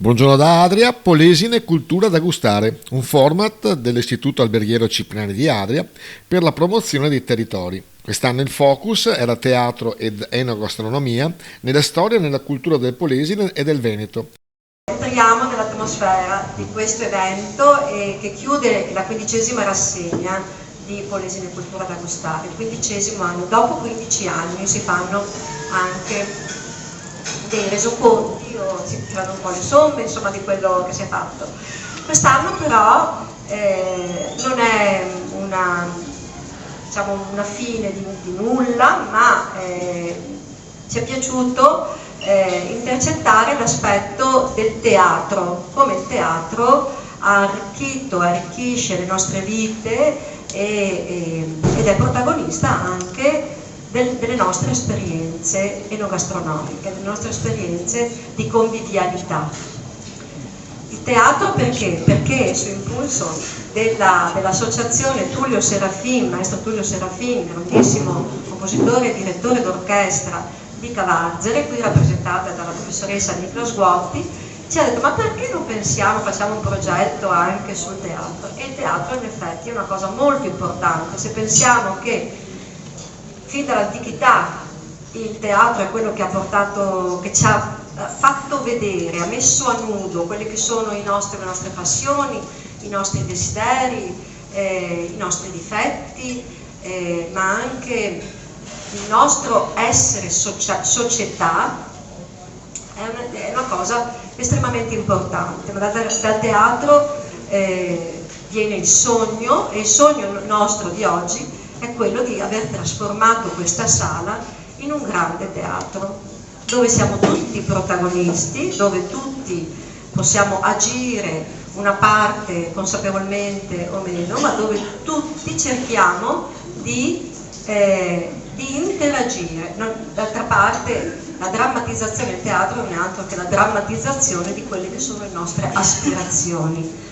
Buongiorno da Adria, Polesine Cultura da gustare, un format dell'Istituto Alberghiero Cipriani di Adria per la promozione dei territori. Quest'anno il focus era teatro ed enogastronomia nella storia e nella cultura del Polesine e del Veneto. Entriamo nell'atmosfera di questo evento che chiude la 15ª rassegna di Polesine Cultura da gustare, il 15° anno. Dopo 15 anni si fanno anche dei resoconti o si tirano un po' le somme, insomma, di quello che si è fatto. Quest'anno però non è una, diciamo, una fine di nulla, ma ci è piaciuto intercettare l'aspetto del teatro, come il teatro ha arricchito, arricchisce le nostre vite ed è protagonista anche delle nostre esperienze enogastronomiche, delle nostre esperienze di convivialità. Il teatro perché? Perché su impulso dell'associazione Tullio Serafin, maestro Tullio Serafin, grandissimo compositore e direttore d'orchestra di Cavarzere, qui rappresentata dalla professoressa Nicla Sguotti, ci ha detto: ma perché non pensiamo, facciamo un progetto anche sul teatro? E il teatro in effetti è una cosa molto importante. Se pensiamo che fin dall'antichità il teatro è quello che ci ha fatto vedere, ha messo a nudo quelle che sono le nostre passioni, i nostri desideri, i nostri difetti, ma anche il nostro essere società, è una cosa estremamente importante. Ma dal teatro viene il sogno, e il sogno nostro di oggi è quello di aver trasformato questa sala in un grande teatro, dove siamo tutti protagonisti, dove tutti possiamo agire una parte consapevolmente o meno, ma dove tutti cerchiamo di interagire. D'altra parte la drammatizzazione del teatro non è altro che la drammatizzazione di quelle che sono le nostre aspirazioni.